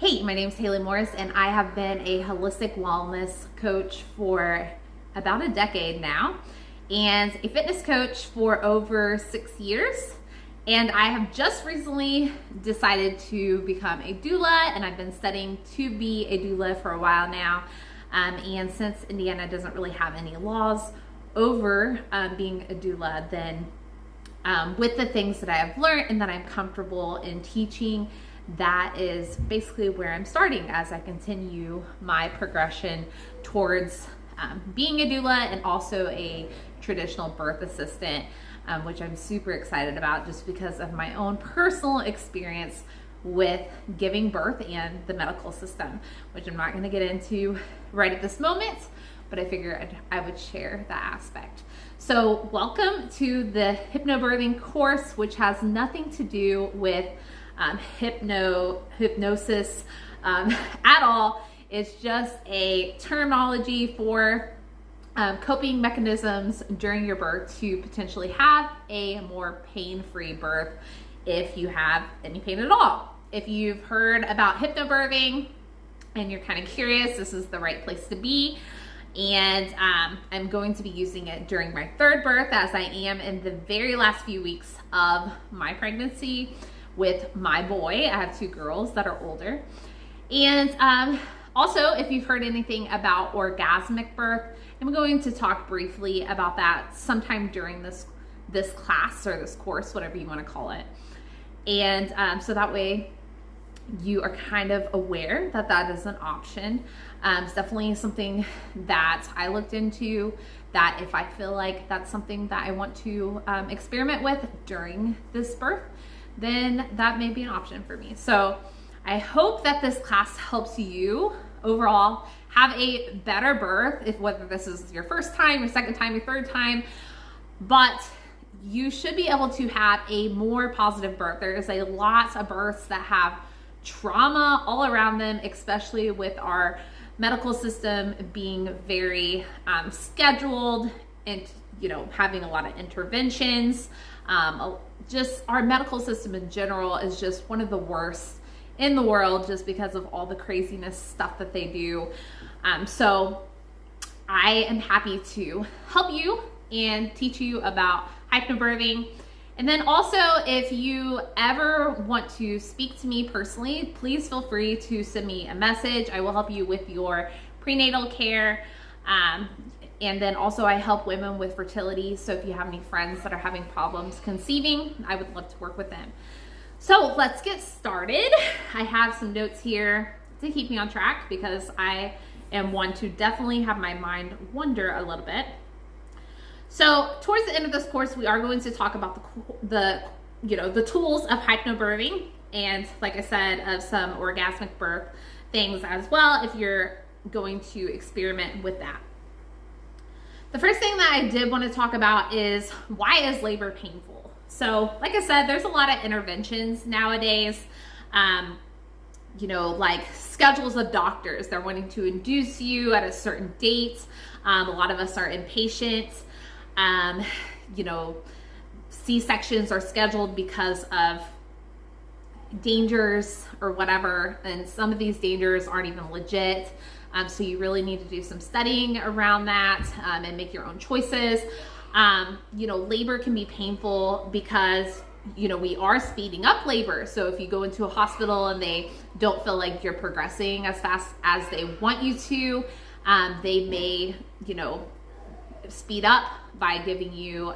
Hey, my name is Haley Morris, and I have been a holistic wellness coach for about a decade now, and a fitness coach for over 6 years. And I have just recently decided to become a doula, and I've been studying to be a doula for a while now. And since Indiana doesn't really have any laws over being a doula, then with the things that I have learned and that I'm comfortable in teaching, that is basically where I'm starting as I continue my progression towards being a doula and also a traditional birth assistant, which I'm super excited about just because of my own personal experience with giving birth and the medical system, which I'm not going to get into right at this moment, but I figured I would share that aspect. So welcome to the Hypnobirthing course, which has nothing to do with hypnosis at all. It's just a terminology for coping mechanisms during your birth to potentially have a more pain-free birth if you have any pain at all. If you've heard about hypnobirthing and you're kind of curious, this is the right place to be. And I'm going to be using it during my third birth, as I am in the very last few weeks of my pregnancy with my boy. I have 2 girls that are older. And also, if you've heard anything about orgasmic birth, I'm going to talk briefly about that sometime during this class or this course, whatever you want to call it. And so that way you are kind of aware that that is an option. It's definitely something that I looked into, that if I feel like that's something that I want to experiment with during this birth, then that may be an option for me. So I hope that this class helps you overall have a better birth, if whether this is your first time, your second time, your third time, but you should be able to have a more positive birth. There is a lot of births that have trauma all around them, especially with our medical system being very scheduled and having a lot of interventions. Just our medical system in general is just one of the worst in the world, just because of all the craziness stuff that they do. So I am happy to help you and teach you about hypnobirthing. And then also, if you ever want to speak to me personally, please feel free to send me a message. I will help you with your prenatal care. And then also I help women with fertility. So if you have any friends that are having problems conceiving, I would love to work with them. So let's get started. I have some notes here to keep me on track because I am one to definitely have my mind wander a little bit. So towards the end of this course, we are going to talk about the tools of hypnobirthing, and like I said, of some orgasmic birth things as well, if you're going to experiment with that. The first thing that I did want to talk about is, why is labor painful? So like I said, there's a lot of interventions nowadays, like schedules of doctors. They're wanting to induce you at a certain date. A lot of us are impatient. C-sections are scheduled because of dangers or whatever, and some of these dangers aren't even legit. So you really need to do some studying around that and make your own choices. Labor can be painful because, we are speeding up labor. So if you go into a hospital and they don't feel like you're progressing as fast as they want you to, they may, speed up by giving you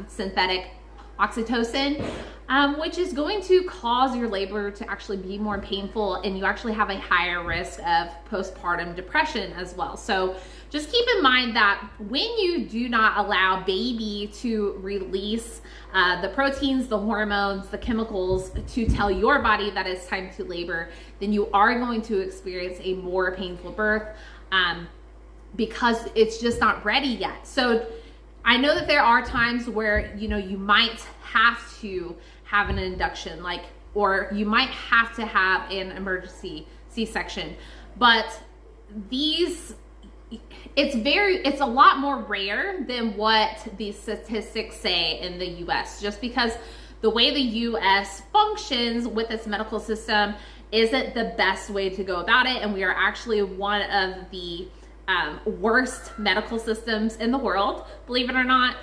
synthetic oxytocin, which is going to cause your labor to actually be more painful, and you actually have a higher risk of postpartum depression as well. So just keep in mind that when you do not allow baby to release the proteins, the hormones, the chemicals to tell your body that it's time to labor, then you are going to experience a more painful birth because it's just not ready yet. So I know that there are times where, you might have to have an induction, or you might have to have an emergency C-section, but it's a lot more rare than what these statistics say in the US, just because the way the US functions with its medical system isn't the best way to go about it. And we are actually one of the worst medical systems in the world, believe it or not.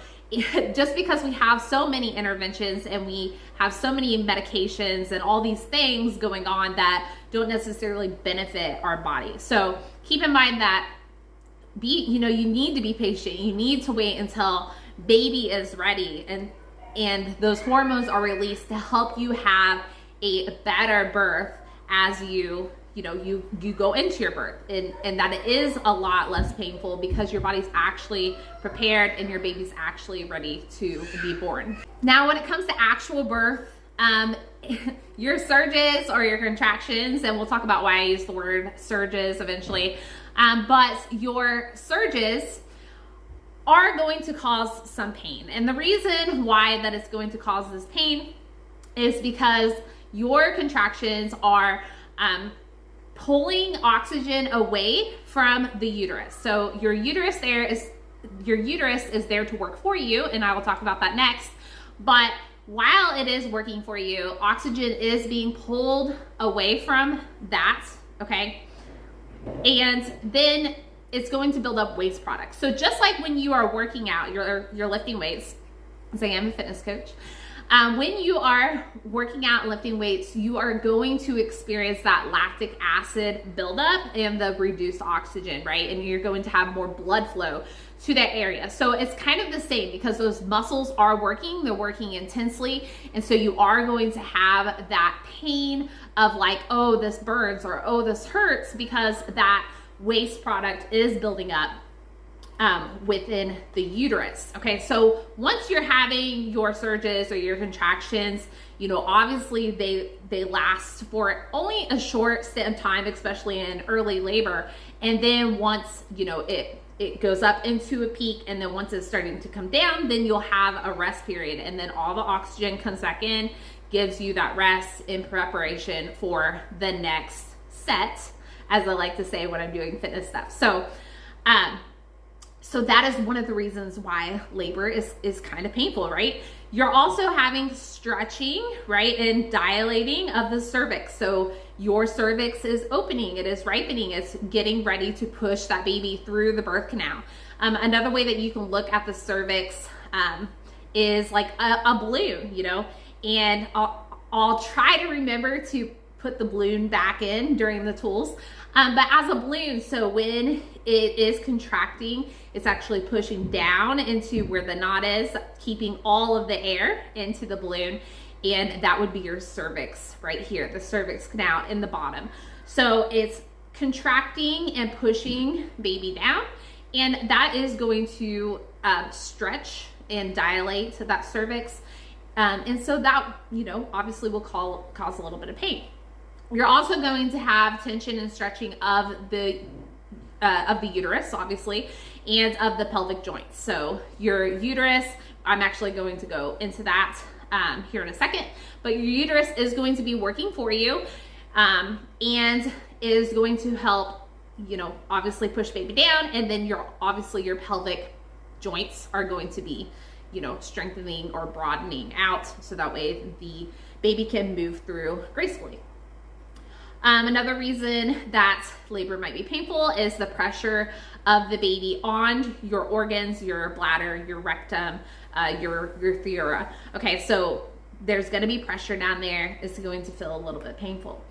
Just because we have so many interventions and we have so many medications and all these things going on that don't necessarily benefit our body. So keep in mind that you need to be patient. You need to wait until baby is ready and those hormones are released to help you have a better birth as you go into your birth, and that it is a lot less painful because your body's actually prepared and your baby's actually ready to be born. Now, when it comes to actual birth, your surges or your contractions, and we'll talk about why I use the word surges eventually, but your surges are going to cause some pain. And the reason why that it's going to cause this pain is because your contractions are pulling oxygen away from the uterus. So your uterus is there to work for you, and I will talk about that next. But while it is working for you, oxygen is being pulled away from that, okay? And then it's going to build up waste products. So just like when you are working out, you're lifting weights, as I am a fitness coach, when you are working out and lifting weights, you are going to experience that lactic acid buildup and the reduced oxygen, right? And you're going to have more blood flow to that area. So it's kind of the same because those muscles are working, they're working intensely. And so you are going to have that pain of like, oh, this burns or oh, this hurts because that waste product is building up within the uterus. Okay, so once you're having your surges or your contractions, obviously they last for only a short stint of time, especially in early labor. And then once, it goes up into a peak, and then once it's starting to come down, then you'll have a rest period. And then all the oxygen comes back in, gives you that rest in preparation for the next set, as I like to say when I'm doing fitness stuff. So that is one of the reasons why labor is kind of painful, right? You're also having stretching, right, and dilating of the cervix. So your cervix is opening, it is ripening, it's getting ready to push that baby through the birth canal. Another way that you can look at the cervix is like a balloon, and I'll try to remember to put the balloon back in during the tools. But as a balloon, so when it is contracting, it's actually pushing down into where the knot is, keeping all of the air into the balloon. And that would be your cervix right here, the cervix canal in the bottom. So it's contracting and pushing baby down. And that is going to stretch and dilate that cervix. And so that, obviously will cause a little bit of pain. You're also going to have tension and stretching of the uterus, obviously, and of the pelvic joints. So your uterus, I'm actually going to go into that here in a second, but your uterus is going to be working for you and is going to help, obviously push baby down, and then your pelvic joints are going to be, strengthening or broadening out, so that way the baby can move through gracefully. Another reason that labor might be painful is the pressure of the baby on your organs, your bladder, your rectum, your urethra. Okay, so there's going to be pressure down there. It's going to feel a little bit painful.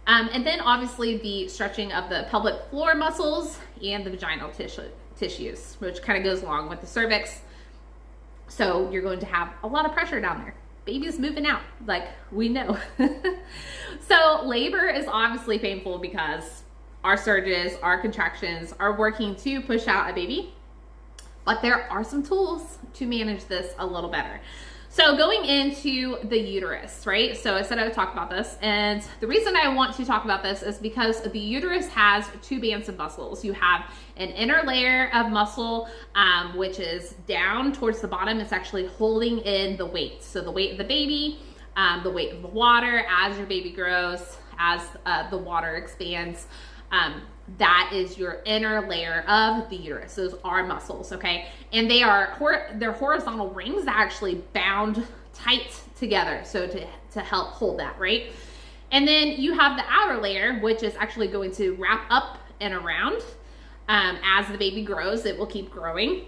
And then obviously the stretching of the pelvic floor muscles and the vaginal tissues, which kind of goes along with the cervix. So you're going to have a lot of pressure down there. Baby's moving out, like we know. So labor is obviously painful because our surges, our contractions are working to push out a baby, but there are some tools to manage this a little better. So going into the uterus, right? So I said I would talk about this, and the reason I want to talk about this is because the uterus has two bands of muscles. You have an inner layer of muscle, which is down towards the bottom. It's actually holding in the weight. So the weight of the baby, the weight of the water as your baby grows, as the water expands, that is your inner layer of the uterus. Those are muscles, okay? And they're horizontal rings that actually bound tight together, so to help hold that, right? And then you have the outer layer, which is actually going to wrap up and around. As the baby grows, it will keep growing.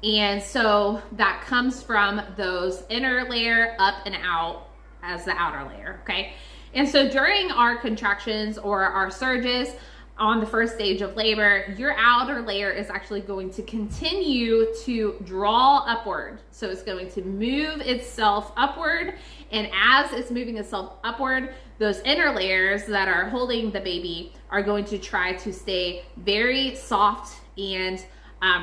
And so that comes from those inner layer up and out as the outer layer, okay? And so during our contractions or our surges on the first stage of labor, your outer layer is actually going to continue to draw upward. So it's going to move itself upward. And as it's moving itself upward, those inner layers that are holding the baby are going to try to stay very soft and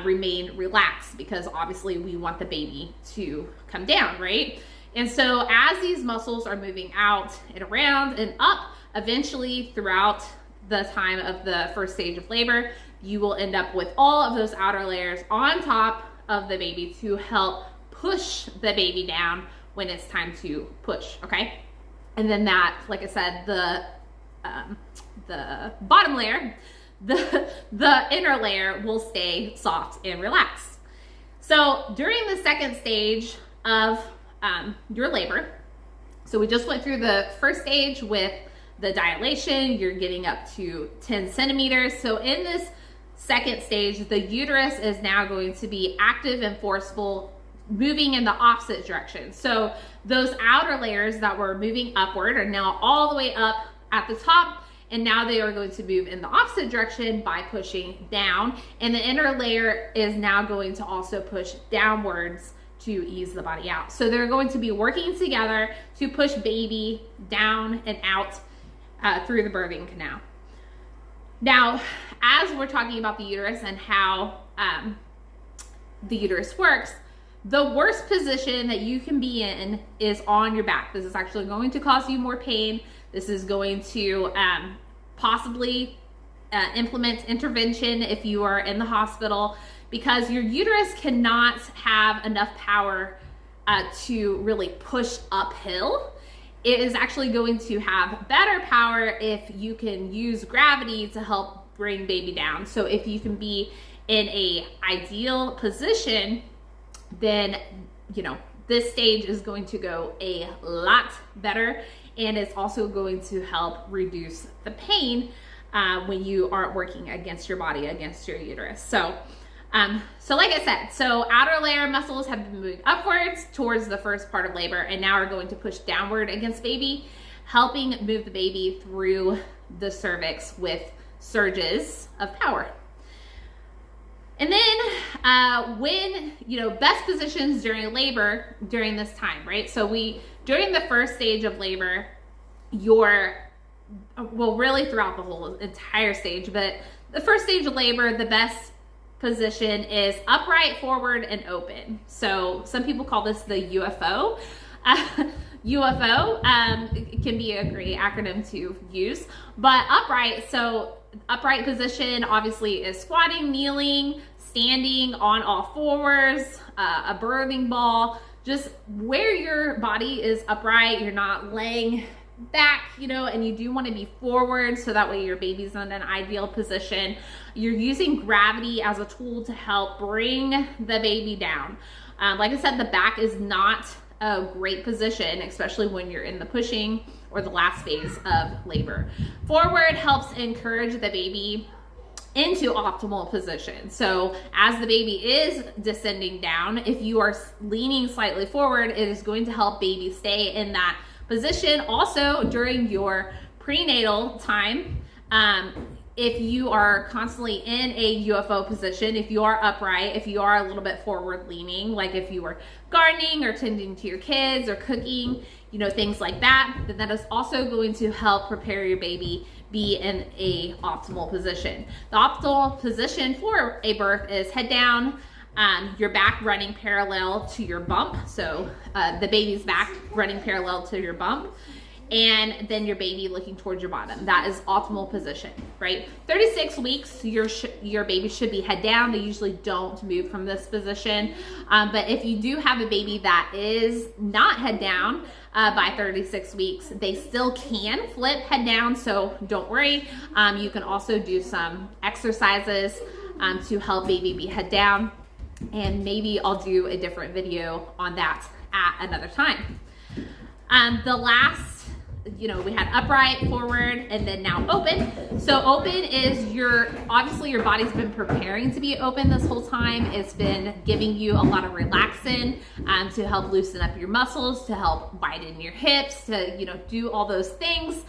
remain relaxed, because obviously we want the baby to come down, right? And so as these muscles are moving out and around and up, eventually throughout the time of the first stage of labor, you will end up with all of those outer layers on top of the baby to help push the baby down when it's time to push, okay? And then that, like I said, the bottom layer, the inner layer will stay soft and relaxed. So during the second stage of your labor, so we just went through the first stage with the dilation, you're getting up to 10 centimeters. So in this second stage, the uterus is now going to be active and forceful, moving in the opposite direction. So those outer layers that were moving upward are now all the way up at the top, and now they are going to move in the opposite direction by pushing down. And the inner layer is now going to also push downwards to ease the body out. So they're going to be working together to push baby down and out through the birthing canal. Now, as we're talking about the uterus and how the uterus works, the worst position that you can be in is on your back. This is actually going to cause you more pain. This is going to possibly implement intervention if you are in the hospital, because your uterus cannot have enough power to really push uphill. It is actually going to have better power if you can use gravity to help bring baby down. So if you can be in a ideal position, then, you know, this stage is going to go a lot better, and it's also going to help reduce the pain when you aren't working against your body, against your uterus. So like I said, so outer layer muscles have been moving upwards towards the first part of labor, and now are going to push downward against baby, helping move the baby through the cervix with surges of power. And then when, you know, best positions during labor during this time, right? So during the first stage of labor, really throughout the whole entire stage, but the first stage of labor, the best position is upright, forward, and open. So some people call this the UFO. UFO can be a great acronym to use, but upright, so upright position obviously is squatting, kneeling, standing on all fours, a birthing ball, just where your body is upright, you're not laying back, you know, and you do want to be forward so that way your baby's in an ideal position. You're using gravity as a tool to help bring the baby down. Like I said, the back is not a great position, especially when you're in the pushing or the last phase of labor. Forward helps encourage the baby into optimal position. So as the baby is descending down, if you are leaning slightly forward, it is going to help baby stay in that position. Also during your prenatal time, if you are constantly in a UFO position, if you are upright, if you are a little bit forward leaning, like if you were gardening or tending to your kids or cooking, you know, things like that, then that is also going to help prepare your baby be in a optimal position. The optimal position for a birth is head down, your back running parallel to your bump. So the baby's back running parallel to your bump, and then your baby looking towards your bottom. That is optimal position, right? 36 weeks, your baby should be head down. They usually don't move from this position. But if you do have a baby that is not head down by 36 weeks, they still can flip head down. So don't worry. You can also do some exercises to help baby be head down. And maybe I'll do a different video on that at another time. The last we had upright, forward, and then now open. So open is obviously your body's been preparing to be open this whole time. It's been giving you a lot of relaxin to help loosen up your muscles, to help widen your hips, to, do all those things.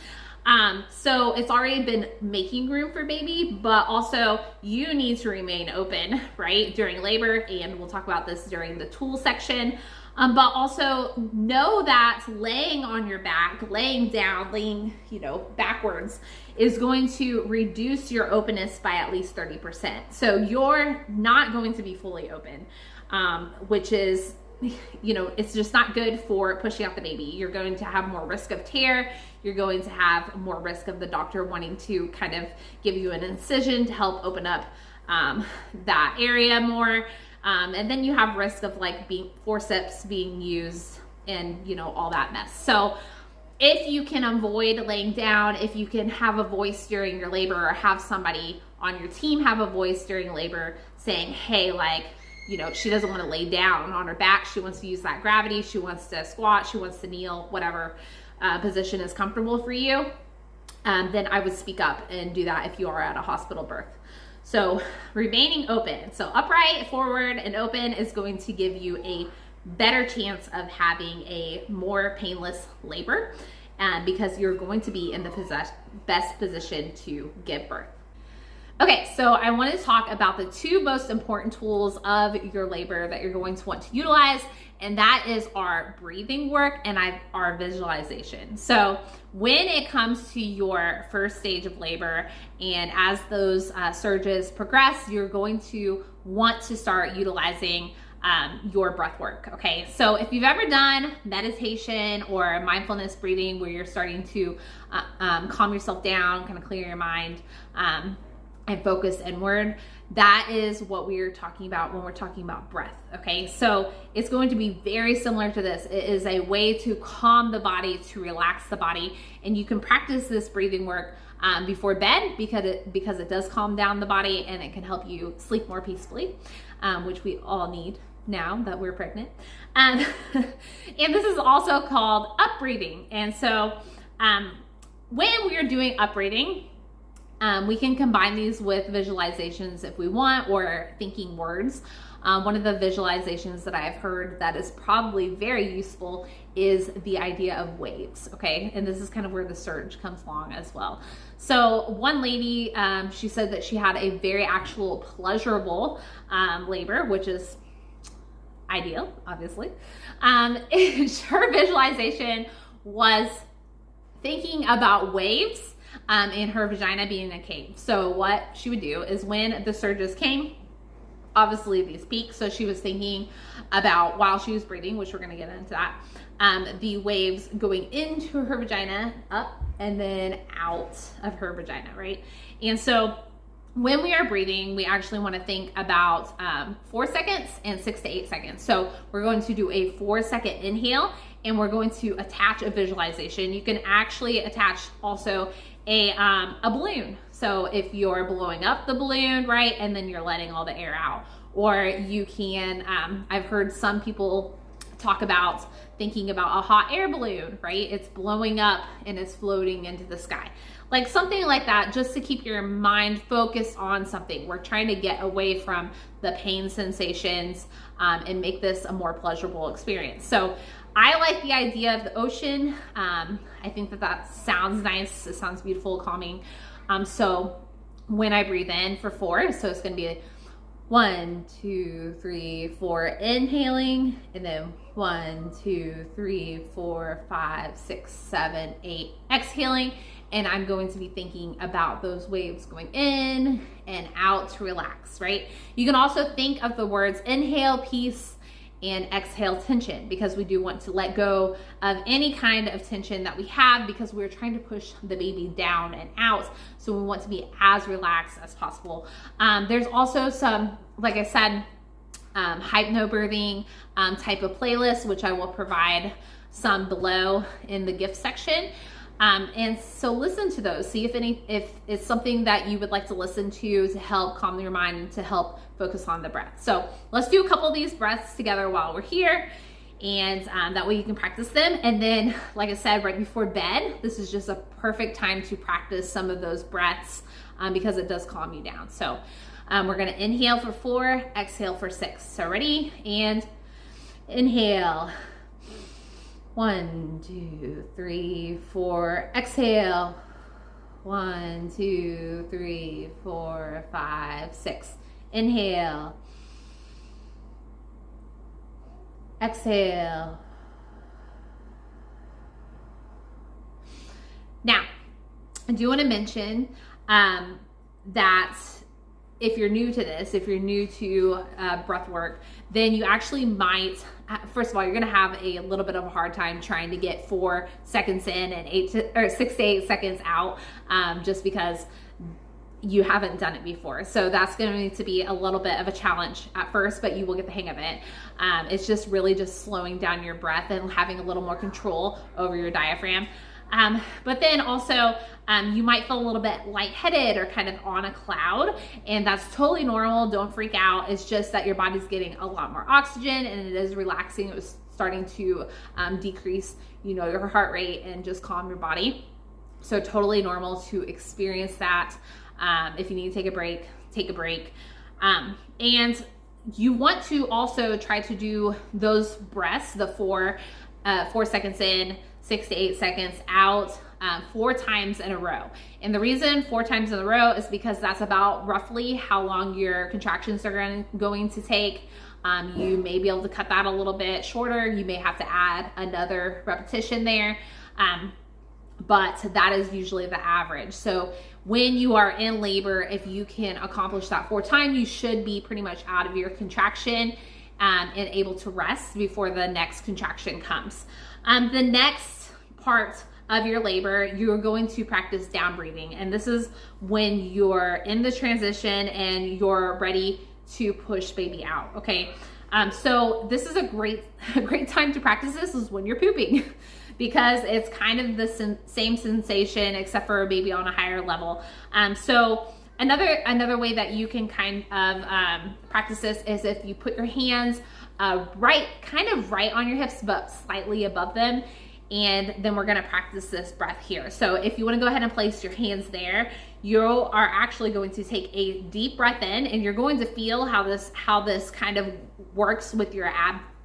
So it's already been making room for baby, but also you need to remain open, right, during labor. And we'll talk about this during the tool section. But also know that laying on your back, laying down, laying, backwards is going to reduce your openness by at least 30%. So you're not going to be fully open, which is, it's just not good for pushing out the baby. You're going to have more risk of tear. You're going to have more risk of the doctor wanting to kind of give you an incision to help open up that area more. And then you have risk of forceps being used and, all that mess. So if you can avoid laying down, if you can have a voice during your labor, or have somebody on your team have a voice during labor saying, hey, she doesn't want to lay down on her back. She wants to use that gravity. She wants to squat. She wants to kneel, whatever position is comfortable for you. Then I would speak up and do that if you are at a hospital birth. So remaining open. So upright, forward, and open is going to give you a better chance of having a more painless labor because you're going to be in the best position to give birth. Okay, so I want to talk about the two most important tools of your labor that you're going to want to utilize, and that is our breathing work and our visualization. So when it comes to your first stage of labor, and as those surges progress, you're going to want to start utilizing your breath work. Okay, so if you've ever done meditation or mindfulness breathing where you're starting to calm yourself down, kind of clear your mind, and focus inward, that is what we're talking about when we're talking about breath. Okay, so it's going to be very similar to this. It is a way to calm the body, to relax the body, and you can practice this breathing work before bed because it does calm down the body and it can help you sleep more peacefully, which we all need now that we're pregnant. And this is also called up breathing. And so when we're doing up breathing, we can combine these with visualizations if we want, or thinking words. One of the visualizations that I've heard that is probably very useful is the idea of waves, okay? And this is kind of where the surge comes along as well. So one lady, she said that she had a very actual pleasurable labor, which is ideal, obviously. Her visualization was thinking about waves in her vagina being a cave. So what she would do is when the surges came, obviously these peaks, so she was thinking about, while she was breathing, which we're going to get into that, the waves going into her vagina, up, and then out of her vagina, right? And so when we are breathing, we actually want to think about 4 seconds and 6 to 8 seconds. So we're going to do a 4-second inhale, and we're going to attach a visualization. You can actually attach also a balloon. So if you're blowing up the balloon, right, and then you're letting all the air out, or you can, I've heard some people talk about thinking about a hot air balloon, right? It's blowing up and it's floating into the sky. Like something like that, just to keep your mind focused on something. We're trying to get away from the pain sensations and make this a more pleasurable experience. So I like the idea of the ocean. I think that sounds nice. It sounds beautiful, calming. So when I breathe in for 4, so it's going to be 1, 2, 3, 4, inhaling, and then 1, 2, 3, 4, 5, 6, 7, 8, exhaling. And I'm going to be thinking about those waves going in and out to relax, right? You can also think of the words inhale, peace, and exhale, tension, because we do want to let go of any kind of tension that we have because we're trying to push the baby down and out. So we want to be as relaxed as possible. There's also some, like I said, hypnobirthing type of playlist, which I will provide some below in the gift section. And so listen to those, see if it's something that you would like to listen to help calm your mind and to help focus on the breath. So let's do a couple of these breaths together while we're here. and that way you can practice them. And then, like I said, right before bed, this is just a perfect time to practice some of those breaths because it does calm you down. So we're gonna inhale for 4, exhale for 6. So ready? And inhale. 1, 2, 3, 4. Exhale. 1, 2, 3, 4, 5, 6. Inhale. Exhale. Now, I do want to mention that if you're new to this, if you're new to breath work, then you actually might, first of all, you're going to have a little bit of a hard time trying to get 4 seconds in and 6 to 8 seconds out, just because you haven't done it before. So that's going to be a little bit of a challenge at first, but you will get the hang of it. It's just really just slowing down your breath and having a little more control over your diaphragm. But then also, you might feel a little bit lightheaded or kind of on a cloud, and that's totally normal. Don't freak out. It's just that your body's getting a lot more oxygen and it is relaxing. It was starting to decrease, your heart rate and just calm your body. So totally normal to experience that. If you need to take a break, take a break. And you want to also try to do those breaths, the 4 seconds in, 6 to 8 seconds out, 4 times in a row. And the reason 4 times in a row is because that's about roughly how long your contractions are going to take. You may be able to cut that a little bit shorter. You may have to add another repetition there. But that is usually the average. So when you are in labor, if you can accomplish that 4 times, you should be pretty much out of your contraction and able to rest before the next contraction comes. The next part of your labor, you're going to practice down breathing. And this is when you're in the transition and you're ready to push baby out, okay? So this is a great time to practice this is when you're pooping because it's kind of the same sensation except for a baby on a higher level. So another way that you can kind of practice this is if you put your hands kind of right on your hips, but slightly above them. And then we're gonna practice this breath here. So if you wanna go ahead and place your hands there, you are actually going to take a deep breath in and you're going to feel how this kind of works with your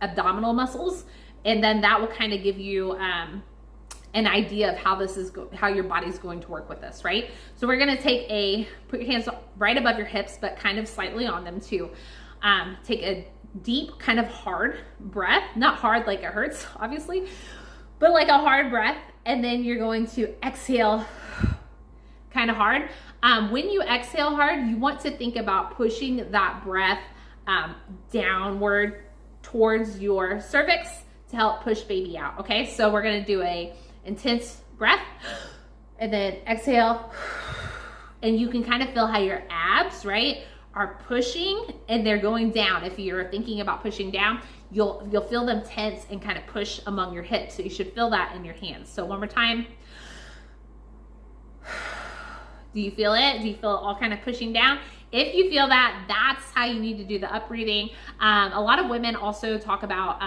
abdominal muscles. And then that will kind of give you an idea of how your body's going to work with this, right? So we're gonna put your hands right above your hips, but kind of slightly on them too. Take a deep kind of hard breath, not hard like it hurts, obviously, but like a hard breath. And then you're going to exhale kind of hard. When you exhale hard, you want to think about pushing that breath downward towards your cervix to help push baby out, okay? So we're gonna do a intense breath and then exhale. And you can kind of feel how your abs, right, are pushing and they're going down. If you're thinking about pushing down, you'll feel them tense and kind of push among your hips. So you should feel that in your hands. So one more time. Do you feel it? Do you feel it all kind of pushing down? If you feel that, that's how you need to do the up breathing. A lot of women also talk about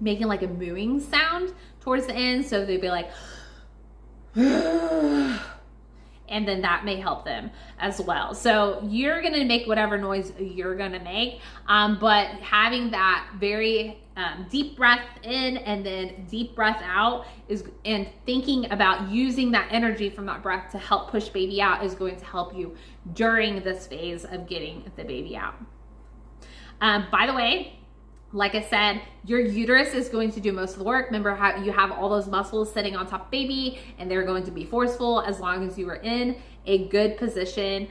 making like a mooing sound towards the end. So they'd be like, and then that may help them as well. So you're gonna make whatever noise you're gonna make, but having that very deep breath in and then deep breath out and thinking about using that energy from that breath to help push baby out is going to help you during this phase of getting the baby out. By the way, like I said, your uterus is going to do most of the work. Remember how you have all those muscles sitting on top of baby and they're going to be forceful as long as you are in a good position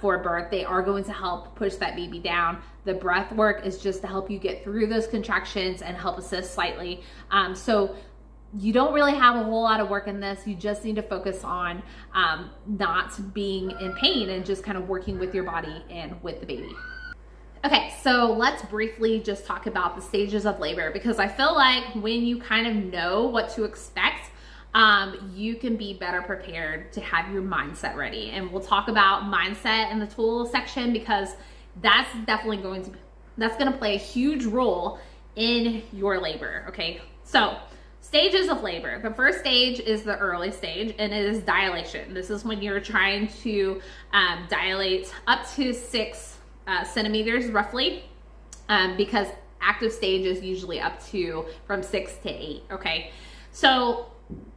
for birth. They are going to help push that baby down. The breath work is just to help you get through those contractions and help assist slightly. So you don't really have a whole lot of work in this. You just need to focus on not being in pain and just kind of working with your body and with the baby. Okay, so let's briefly just talk about the stages of labor, because I feel like when you kind of know what to expect, you can be better prepared to have your mindset ready. And we'll talk about mindset in the tool section, because that's definitely going to play a huge role in your labor. Okay, so stages of labor. The first stage is the early stage, and it is dilation. This is when you're trying to dilate up to 6 centimeters roughly, because active stage is usually up to from 6 to 8. Okay, so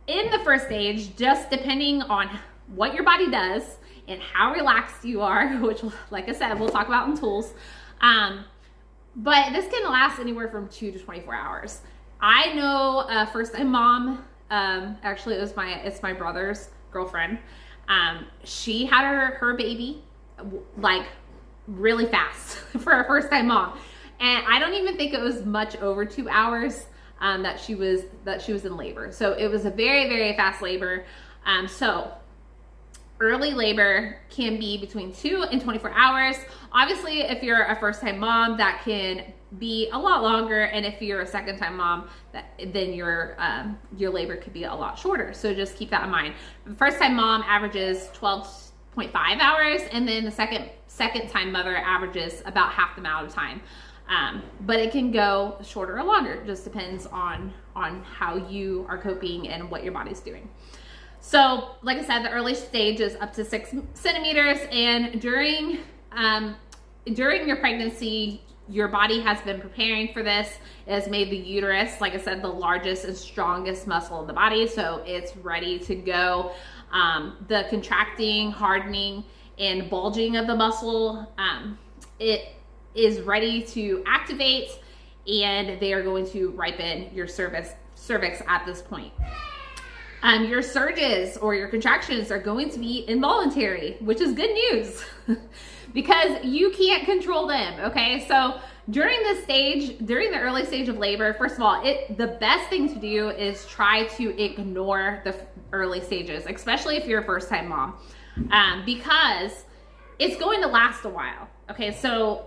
in the first stage, just depending on what your body does and how relaxed you are, which, like I said, we'll talk about in tools, but this can last anywhere from 2 to 24 hours. I know a first-time mom, actually it's my brother's girlfriend. She had her baby like really fast for a first-time mom. And I don't even think it was much over 2 hours that she was in labor. So it was a very, very fast labor. So early labor can be between 2 and 24 hours. Obviously, if you're a first-time mom, that can be a lot longer, and if you're a second-time mom, then your labor could be a lot shorter. So just keep that in mind. The first-time mom averages 12.5 hours, and then the second-time mother averages about half the amount of time. But it can go shorter or longer. It just depends on how you are coping and what your body's doing. So, like I said, the early stage is up to 6 centimeters, and during your pregnancy, your body has been preparing for this. It has made the uterus, like I said, the largest and strongest muscle in the body, so it's ready to go. The contracting, hardening, and bulging of the muscle, it is ready to activate, and they are going to ripen your cervix at this point. Your surges or your contractions are going to be involuntary, which is good news because you can't control them. Okay, so during the early stage of labor, first of all, the best thing to do is try to ignore the early stages, especially if you're a first-time mom, because it's going to last a while. Okay, so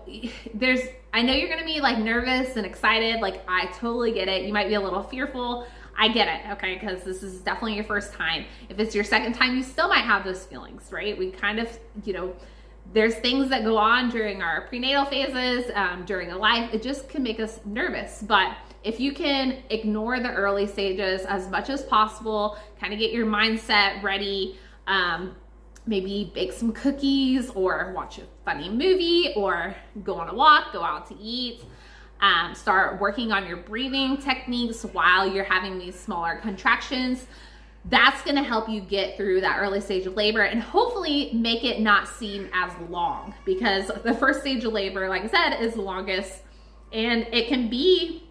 I know you're gonna be like nervous and excited, like I totally get it. You might be a little fearful. I get it, okay, because this is definitely your first time. If it's your second time, you still might have those feelings, right? We kind of, there's things that go on during our prenatal phases, during a life. It just can make us nervous. But if you can ignore the early stages as much as possible, kind of get your mindset ready, maybe bake some cookies or watch a funny movie or go on a walk, go out to eat. Start working on your breathing techniques while you're having these smaller contractions. That's going to help you get through that early stage of labor and hopefully make it not seem as long, because the first stage of labor, like I said, is the longest, and it can be,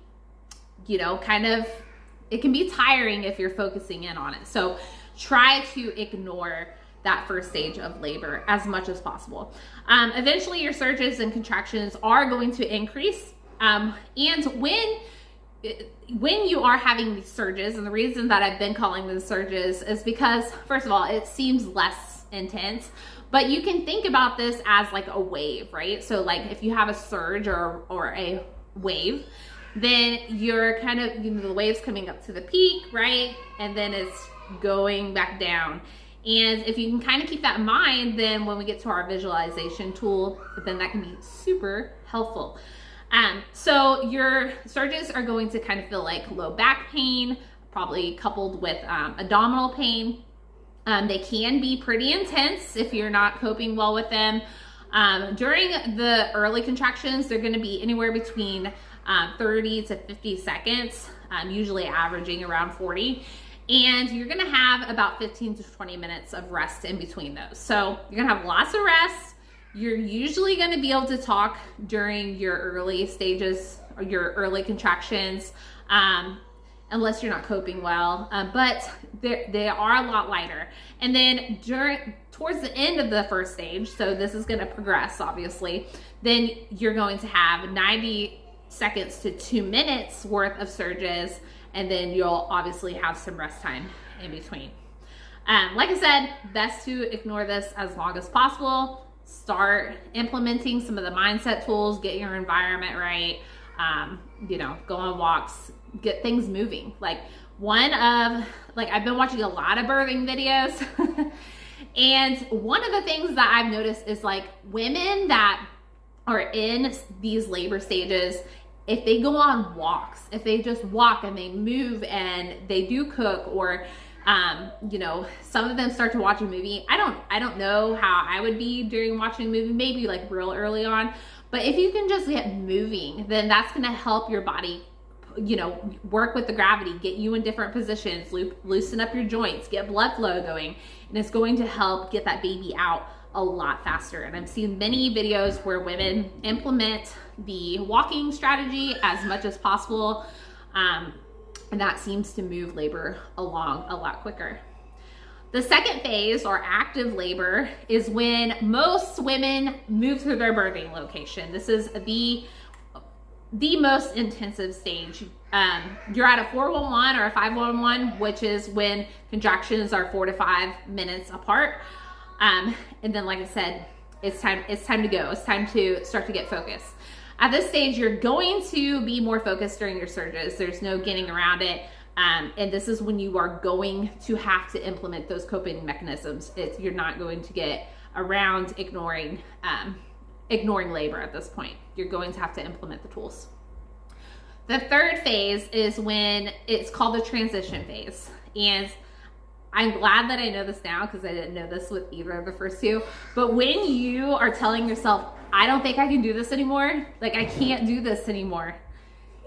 it can be tiring if you're focusing in on it. So try to ignore that first stage of labor as much as possible. Eventually your surges and contractions are going to increase. And when you are having these surges, and the reason that I've been calling them surges is because, first of all, it seems less intense, but you can think about this as like a wave, right? So like if you have a surge or a wave, then you're kind of, the wave's coming up to the peak, right? And then it's going back down. And if you can kind of keep that in mind, then when we get to our visualization tool, then that can be super helpful. So your surges are going to kind of feel like low back pain, probably coupled with abdominal pain. They can be pretty intense if you're not coping well with them. During the early contractions, they're going to be anywhere between 30 to 50 seconds, usually averaging around 40. And you're going to have about 15 to 20 minutes of rest in between those. So you're going to have lots of rest. You're usually going to be able to talk during your early stages or your early contractions, unless you're not coping well, but they are a lot lighter. And then towards the end of the first stage, so this is going to progress obviously, then you're going to have 90 seconds to 2 minutes worth of surges, and then you'll obviously have some rest time in between. Like I said, best to ignore this as long as possible. Start implementing some of the mindset tools, get your environment right, go on walks, get things moving. I've been watching a lot of birthing videos and one of the things that I've noticed is like women that are in these labor stages, if they go on walks, if they just walk and they move and they do cook, or you know, some of them start to watch a movie. I don't know how I would be during watching a movie, maybe like real early on, but if you can just get moving, then that's going to help your body, you know, work with the gravity, get you in different positions, loosen up your joints, get blood flow going, and it's going to help get that baby out a lot faster. And I've seen many videos where women implement the walking strategy as much as possible, and that seems to move labor along a lot quicker. The second phase, or active labor, is when most women move through their birthing location. This is the most intensive stage. You're at a 411 or a 511, which is when contractions are 4 to 5 minutes apart. And then, like I said, it's time to go. It's time to start to get focused. At this stage, you're going to be more focused during your surges. There's no getting around it. And this is when you are going to have to implement those coping mechanisms. You're not going to get around ignoring labor at this point. You're going to have to implement the tools. The third phase is when it's called the transition phase. And I'm glad that I know this now, because I didn't know this with either of the first two. But when you are telling yourself, I don't think I can do this anymore, like I can't do this anymore,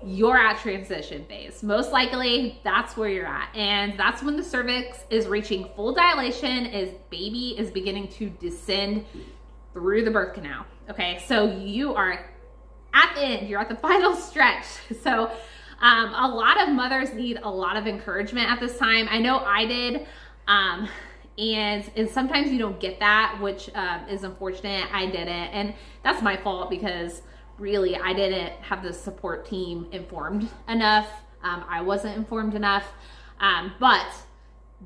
you're at transition phase. Most likely that's where you're at. And that's when the cervix is reaching full dilation, as baby is beginning to descend through the birth canal. Okay, so you are at the end, you're at the final stretch. So a lot of mothers need a lot of encouragement at this time. I know I did, and sometimes you don't get that, which is unfortunate. I didn't, and that's my fault, because really I didn't have the support team informed enough. I wasn't informed enough, but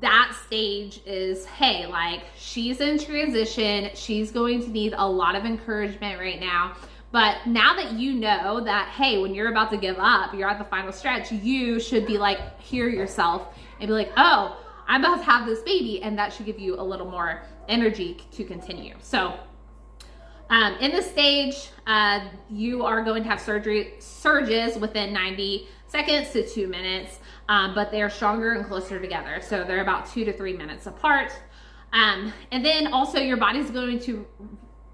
that stage is, hey, like, she's in transition, she's going to need a lot of encouragement right now. But now that you know that, hey, when you're about to give up, you're at the final stretch, you should be like, hear yourself and be like, oh, I'm about to have this baby, and that should give you a little more energy to continue. So in this stage, you are going to have surges within 90 seconds to 2 minutes, but they're stronger and closer together. So they're about 2 to 3 minutes apart. And then also your body's going to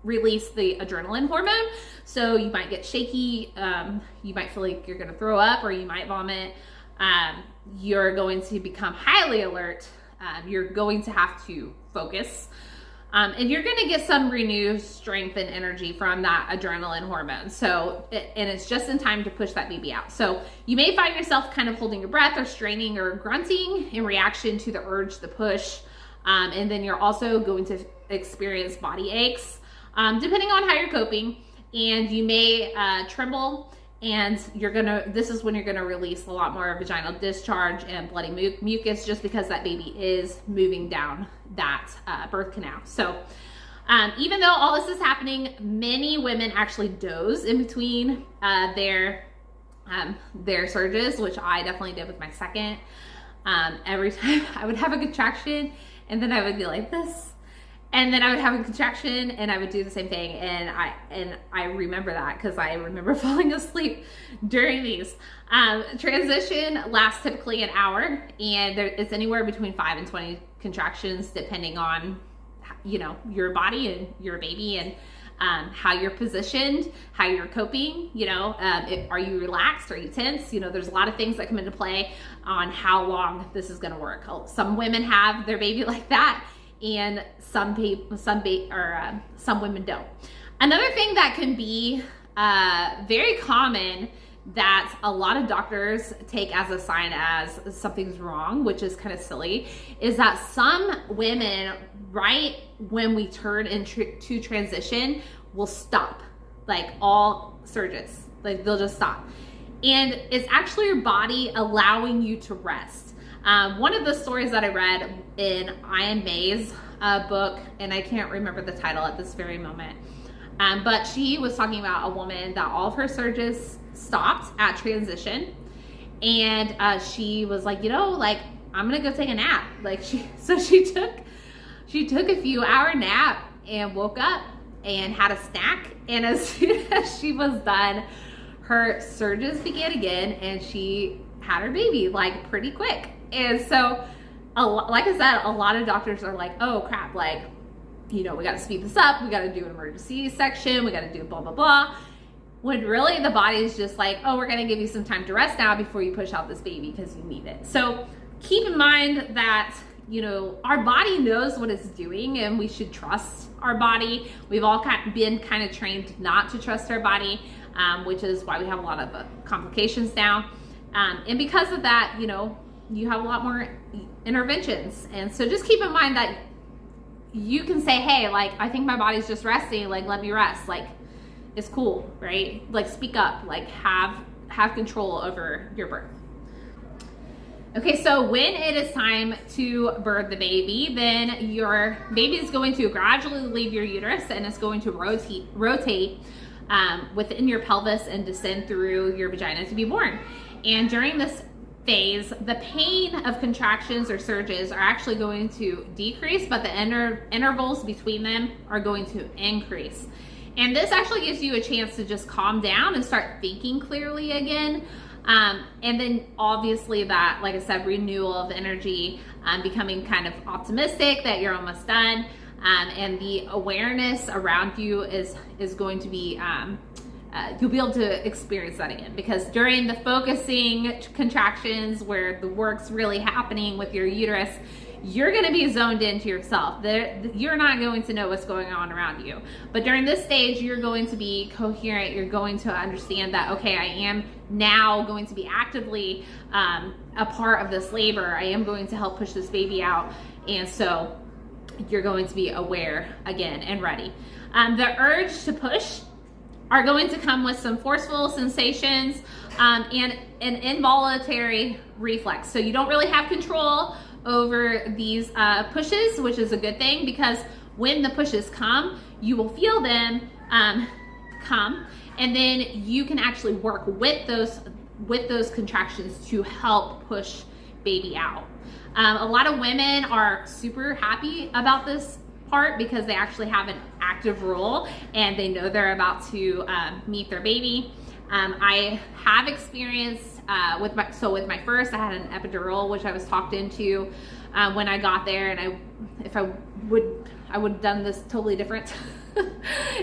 release the adrenaline hormone. So you might get shaky, you might feel like you're gonna throw up, or you might vomit. You're going to become highly alert. You're going to have to focus. And you're gonna get some renewed strength and energy from that adrenaline hormone. So, and it's just in time to push that baby out. So you may find yourself kind of holding your breath, or straining, or grunting in reaction to the urge to push. And then you're also going to experience body aches, depending on how you're coping, and you may tremble, and this is when you're gonna release a lot more vaginal discharge and bloody mucus, just because that baby is moving down that birth canal. So even though all this is happening, many women actually doze in between their surges, which I definitely did with my second. Every time I would have a contraction, and then I would be like this, and then I would have a contraction, and I would do the same thing. And I remember that, because I remember falling asleep during these. Transition lasts typically an hour, and it's anywhere between 5 and 20 contractions, depending on, you know, your body and your baby, and how you're positioned, how you're coping. You know, are you relaxed? Are you tense? You know, there's a lot of things that come into play on how long this is going to work. Some women have their baby like that, and some women don't. Another thing that can be very common, that a lot of doctors take as a sign as something's wrong, which is kind of silly, is that some women, right when we turn into transition, will stop, like all surges, like they'll just stop. And it's actually your body allowing you to rest. One of the stories that I read in Ian May's book, and I can't remember the title at this very moment, but she was talking about a woman that all of her surges stopped at transition, and she was like, you know, like, I'm gonna go take a nap. Like she took a few hour nap and woke up and had a snack, and as soon as she was done, her surges began again and she had her baby like pretty quick. And so, like I said, a lot of doctors are like, oh crap, like, you know, we got to speed this up. We got to do an emergency section. We got to do blah, blah, blah. When really the body is just like, oh, we're going to give you some time to rest now before you push out this baby because you need it. So keep in mind that, you know, our body knows what it's doing and we should trust our body. We've all been kind of trained not to trust our body, which is why we have a lot of complications now. And because of that, you know, you have a lot more interventions. And so just keep in mind that you can say, hey, like, I think my body's just resting. Like, let me rest. Like, it's cool, right? Like, speak up, like have control over your birth. Okay, so when it is time to birth the baby, then your baby is going to gradually leave your uterus and it's going to rotate within your pelvis and descend through your vagina to be born. And during this phase, the pain of contractions or surges are actually going to decrease, but the intervals between them are going to increase. And this actually gives you a chance to just calm down and start thinking clearly again. And then obviously that, like I said, renewal of energy, becoming kind of optimistic that you're almost done. And the awareness around you is going to be, you'll be able to experience that again, because during the focusing contractions where the work's really happening with your uterus, you're going to be zoned into yourself. You're not going to know what's going on around you. But during this stage, you're going to be coherent. You're going to understand that, okay, I am now going to be actively a part of this labor. I am going to help push this baby out. And so you're going to be aware again and ready. The urge to push are going to come with some forceful sensations and an involuntary reflex. So you don't really have control over these pushes, which is a good thing, because when the pushes come, you will feel them come, and then you can actually work with those contractions to help push baby out. A lot of women are super happy about this part because they actually have an active role and they know they're about to meet their baby. I have experienced with my first, I had an epidural, which I was talked into when I got there, and I would have done this totally different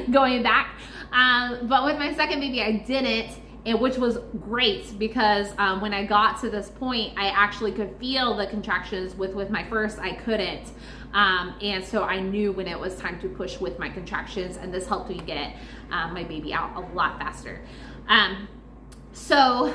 going back. But with my second baby, I didn't, and which was great because when I got to this point, I actually could feel the contractions. With my first, I couldn't. And so I knew when it was time to push with my contractions, and this helped me get my baby out a lot faster. So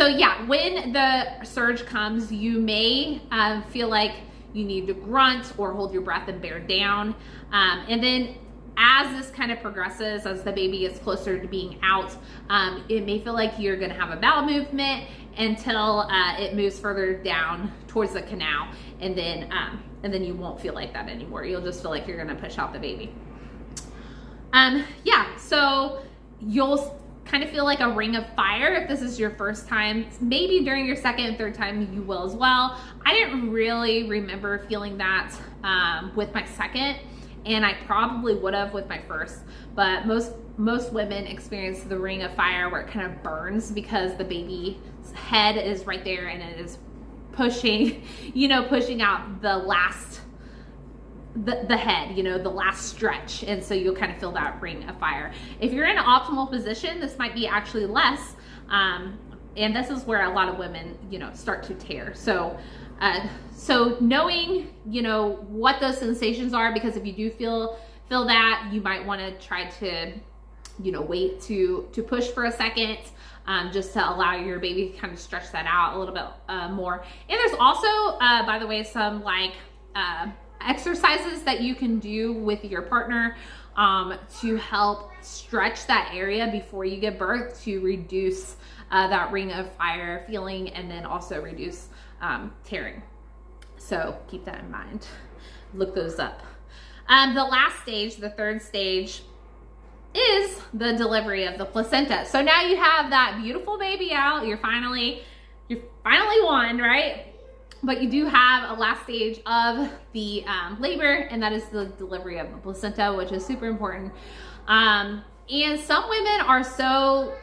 yeah, when the surge comes, you may feel like you need to grunt or hold your breath and bear down. And then as this kind of progresses, as the baby gets closer to being out, it may feel like you're gonna have a bowel movement until it moves further down towards the canal. And then you won't feel like that anymore. You'll just feel like you're gonna push out the baby. Yeah, so you'll kind of feel like a ring of fire if this is your first time. Maybe during your second and third time you will as well. I didn't really remember feeling that with my second, and I probably would have with my first, but most women experience the ring of fire where it kind of burns because the baby's head is right there and it is pushing out the last the head, the last stretch. And so you'll kind of feel that ring of fire. If you're in an optimal position, this might be actually less. And this is where a lot of women, start to tear. So knowing, what those sensations are, because if you do feel that, you might want to try to, wait to push for a second, just to allow your baby to kind of stretch that out a little bit more. And there's also, by the way, some exercises that you can do with your partner to help stretch that area before you give birth to reduce that ring of fire feeling, and then also reduce tearing. So keep that in mind. Look those up. The last stage, the third stage, is the delivery of the placenta. So now you have that beautiful baby out. You're finally won, right? But you do have a last stage of the labor, and that is the delivery of the placenta, which is super important. And some women are so,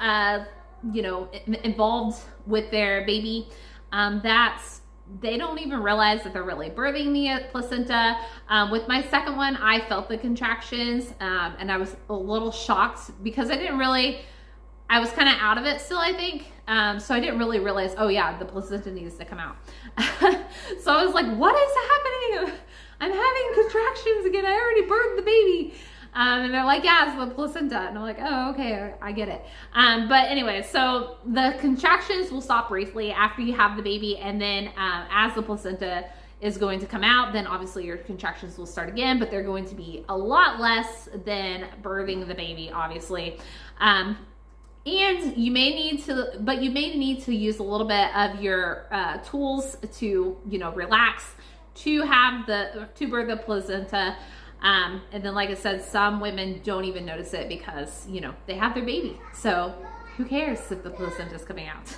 involved with their baby that they don't even realize that they're really birthing the placenta. With my second one, I felt the contractions and I was a little shocked because I was kind of out of it still, I think. So I didn't really realize, oh yeah, the placenta needs to come out. So I was like, what is happening? I'm having contractions again. I already birthed the baby. And they're like, yeah, it's the placenta. And I'm like, oh, okay, I get it. But anyway, so the contractions will stop briefly after you have the baby. And then as the placenta is going to come out, then obviously your contractions will start again, but they're going to be a lot less than birthing the baby, obviously. And you may need to use a little bit of your tools to, relax, to birth the placenta. And then, like I said, some women don't even notice it because, they have their baby. So who cares if the placenta is coming out?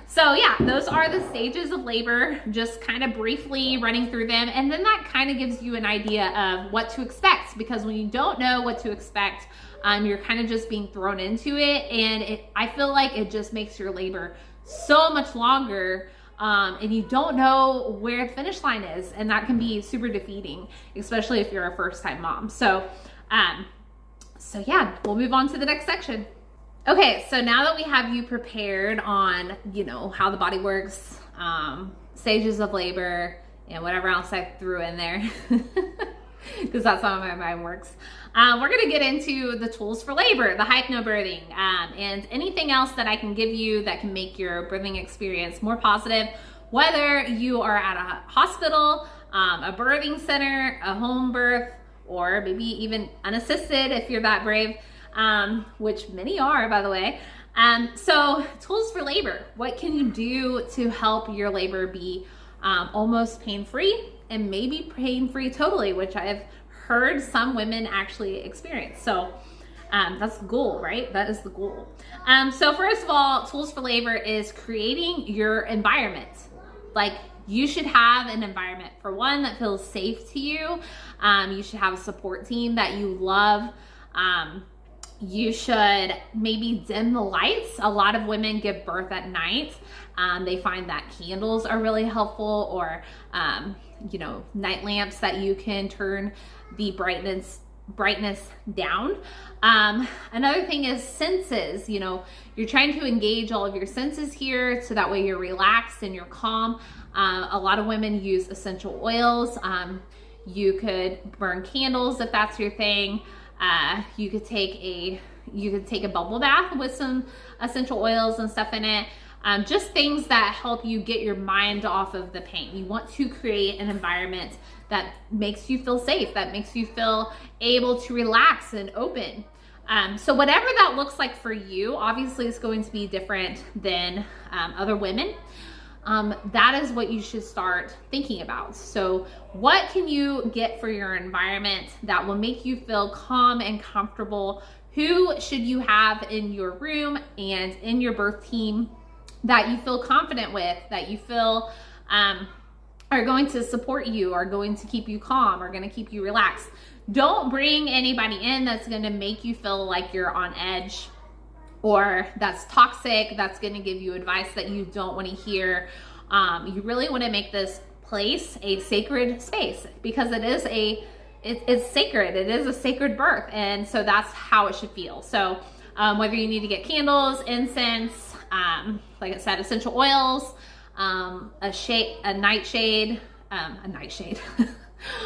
So yeah, those are the stages of labor, just kind of briefly running through them. And then that kind of gives you an idea of what to expect, because when you don't know what to expect, you're kind of just being thrown into it. And I feel like it just makes your labor so much longer. And you don't know where the finish line is. And that can be super defeating, especially if you're a first time mom. So yeah, we'll move on to the next section. Okay, so now that we have you prepared on, how the body works, stages of labor, and whatever else I threw in there, because that's how my mind works. We're gonna get into the tools for labor, the hypnobirthing, and anything else that I can give you that can make your birthing experience more positive, whether you are at a hospital, a birthing center, a home birth, or maybe even unassisted if you're that brave, which many are, by the way. So tools for labor. What can you do to help your labor be almost pain-free, and maybe pain-free totally, which I've heard some women actually experience. So that's the goal, right? That is the goal. So first of all, tools for labor is creating your environment. Like, you should have an environment, for one, that feels safe to you. You should have a support team that you love. You should maybe dim the lights. A lot of women give birth at night. They find that candles are really helpful, or night lamps that you can turn the brightness down. Another thing is senses. You're trying to engage all of your senses here, so that way you're relaxed and you're calm. A lot of women use essential oils. You could burn candles if that's your thing. You could take a bubble bath with some essential oils and stuff in it. Just things that help you get your mind off of the pain. You want to create an environment that makes you feel safe, that makes you feel able to relax and open. So whatever that looks like for you, obviously it's going to be different than other women. That is what you should start thinking about. So what can you get for your environment that will make you feel calm and comfortable? Who should you have in your room and in your birth team that you feel confident with, that you feel are going to support you, are going to keep you calm, are going to keep you relaxed? Don't bring anybody in that's going to make you feel like you're on edge, or that's toxic, that's going to give you advice that you don't want to hear. You really want to make this place a sacred space, because it's sacred. It is a sacred birth. And so that's how it should feel. So whether you need to get candles, incense, like I said, essential oils, a nightshade.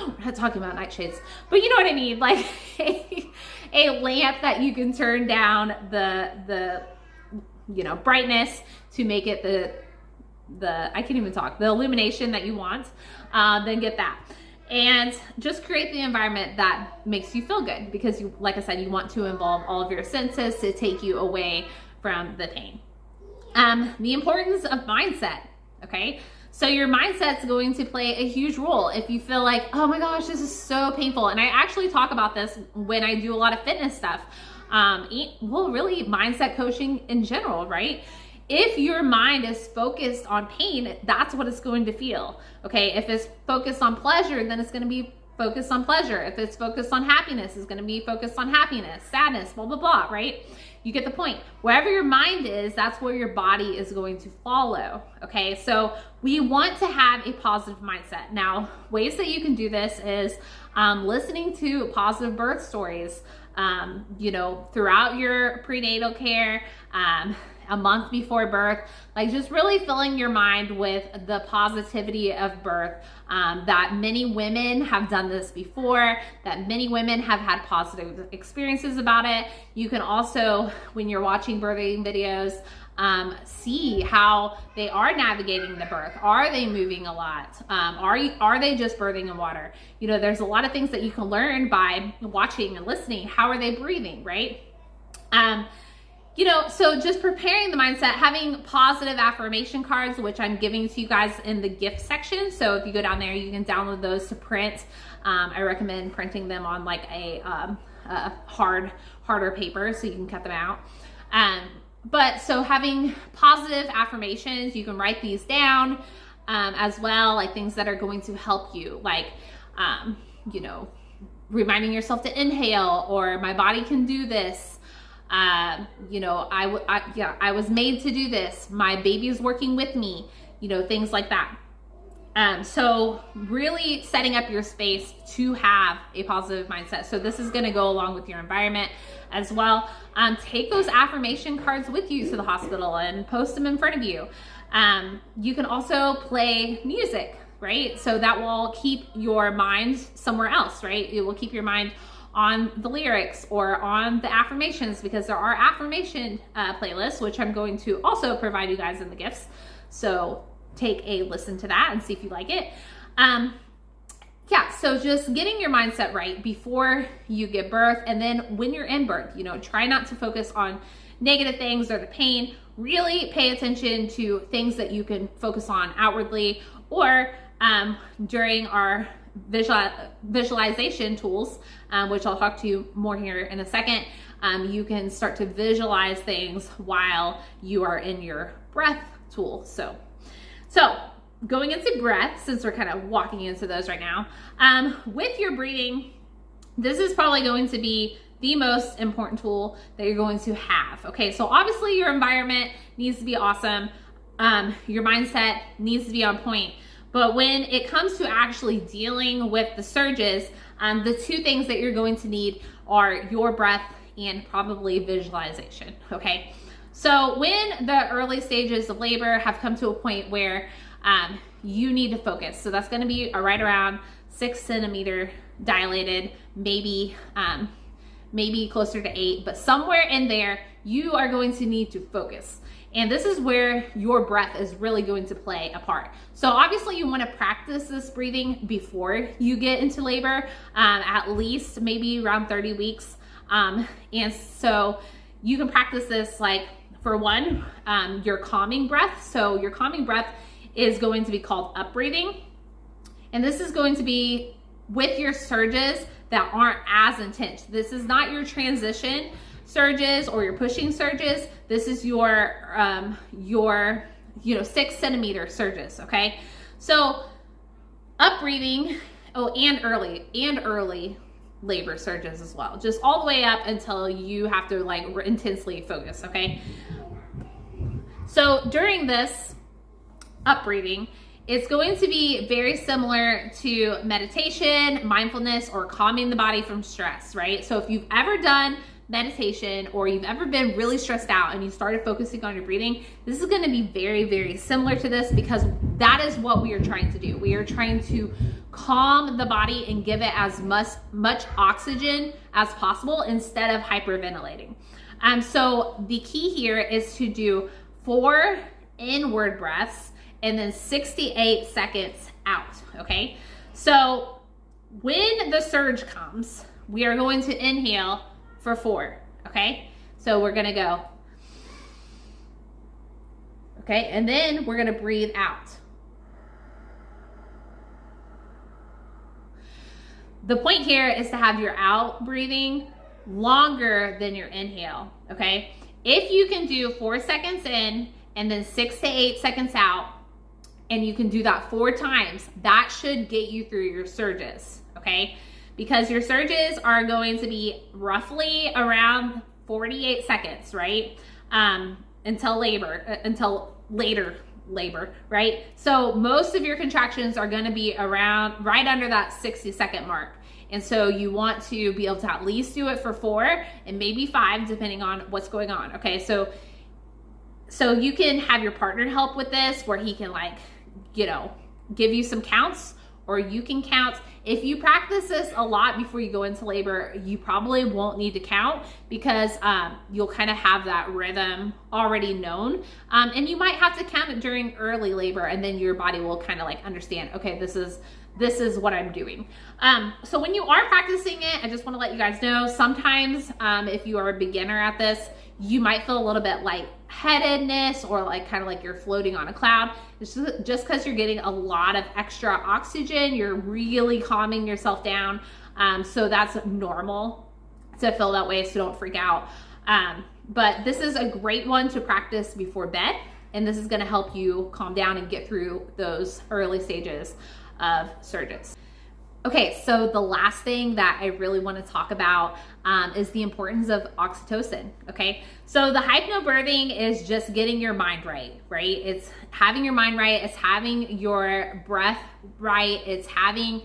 We're not talking about nightshades, but you know what I mean, like a lamp that you can turn down the brightness to make it I can't even talk, the illumination that you want. Then get that, and just create the environment that makes you feel good, because you, like I said, you want to involve all of your senses to take you away from the pain. The importance of mindset. Okay. So your mindset's going to play a huge role. If you feel like, oh my gosh, this is so painful. And I actually talk about this when I do a lot of fitness stuff. Really mindset coaching in general, right? If your mind is focused on pain, that's what it's going to feel. Okay. If it's focused on pleasure, then it's going to be focused on pleasure. If it's focused on happiness, it's going to be focused on happiness, sadness, blah, blah, blah, right? You get the point. Wherever your mind is, that's where your body is going to follow, okay? So we want to have a positive mindset. Now, ways that you can do this is listening to positive birth stories, you know, throughout your prenatal care, a month before birth, like just really filling your mind with the positivity of birth, that many women have done this before, that many women have had positive experiences about it. You can also, when you're watching birthing videos, see how they are navigating the birth. Are they moving a lot? Are they just birthing in water? You know, there's a lot of things that you can learn by watching and listening. How are they breathing, right? You know, so just preparing the mindset, having positive affirmation cards, which I'm giving to you guys in the gift section. So if you go down there, you can download those to print. I recommend printing them on like a harder paper so you can cut them out. But so having positive affirmations, you can write these down as well, like things that are going to help you, like, you know, reminding yourself to inhale, or my body can do this. You know, I was made to do this. My baby is working with me, you know, things like that. So really setting up your space to have a positive mindset. So this is going to go along with your environment as well. Take those affirmation cards with you to the hospital and post them in front of you. You can also play music, right? So that will keep your mind somewhere else, right? It will keep your mind on the lyrics or on the affirmations, because there are affirmation playlists, which I'm going to also provide you guys in the gifts. So take a listen to that and see if you like it. Yeah, so just getting your mindset right before you give birth, and then when you're in birth, you know, try not to focus on negative things or the pain. Really pay attention to things that you can focus on outwardly, or during our visualization tools, which I'll talk to you more here in a second. You can start to visualize things while you are in your breath tool. So going into breath, since we're kind of walking into those right now, with your breathing, this is probably going to be the most important tool that you're going to have. Okay, so obviously your environment needs to be awesome. Your mindset needs to be on point. But when it comes to actually dealing with the surges, the two things that you're going to need are your breath and probably visualization, okay? So when the early stages of labor have come to a point where you need to focus, so that's gonna be right around 6 centimeter dilated, maybe closer to 8, but somewhere in there, you are going to need to focus. And this is where your breath is really going to play a part. So obviously you want to practice this breathing before you get into labor, at least maybe around 30 weeks. And so you can practice this, like, for one, your calming breath. So your calming breath is going to be called up breathing. And this is going to be with your surges that aren't as intense. This is not your transition surges or your pushing surges. This is your 6 centimeter surges, okay? So up breathing, and early labor surges as well, just all the way up until you have to like intensely focus, okay? So during this up breathing, it's going to be very similar to meditation, mindfulness, or calming the body from stress, right? So if you've ever done meditation, or you've ever been really stressed out and you started focusing on your breathing, this is going to be very, very similar to this, because that is what we are trying to do. We are trying to calm the body and give it as much oxygen as possible instead of hyperventilating. So the key here is to do 4 inward breaths and then 68 seconds out, okay? So when the surge comes, we are going to inhale for 4, okay? So we're gonna go, okay? And then we're gonna breathe out. The point here is to have your out breathing longer than your inhale, okay? If you can do 4 seconds in and then 6 to 8 seconds out, and you can do that 4 times, that should get you through your surges, okay? okay? Because your surges are going to be roughly around 48 seconds, right? Until later labor, right? So most of your contractions are going to be around right under that 60-second mark. And so you want to be able to at least do it for 4 and maybe 5, depending on what's going on. Okay, so you can have your partner help with this, where he can, like, you know, give you some counts, or you can count. If you practice this a lot before you go into labor, you probably won't need to count, because you'll kind of have that rhythm already known. And you might have to count it during early labor, and then your body will kind of like understand, okay, this is what I'm doing. So when you are practicing it, I just want to let you guys know, sometimes if you are a beginner at this, you might feel a little bit like headedness, or like kind of like you're floating on a cloud. It's just because you're getting a lot of extra oxygen, you're really calming yourself down. So that's normal to feel that way, so don't freak out. But this is a great one to practice before bed, and this is going to help you calm down and get through those early stages of surges. Okay, so the last thing that I really want to talk about is the importance of oxytocin, okay? So the hypnobirthing is just getting your mind right? It's having your mind right, it's having your breath right, it's having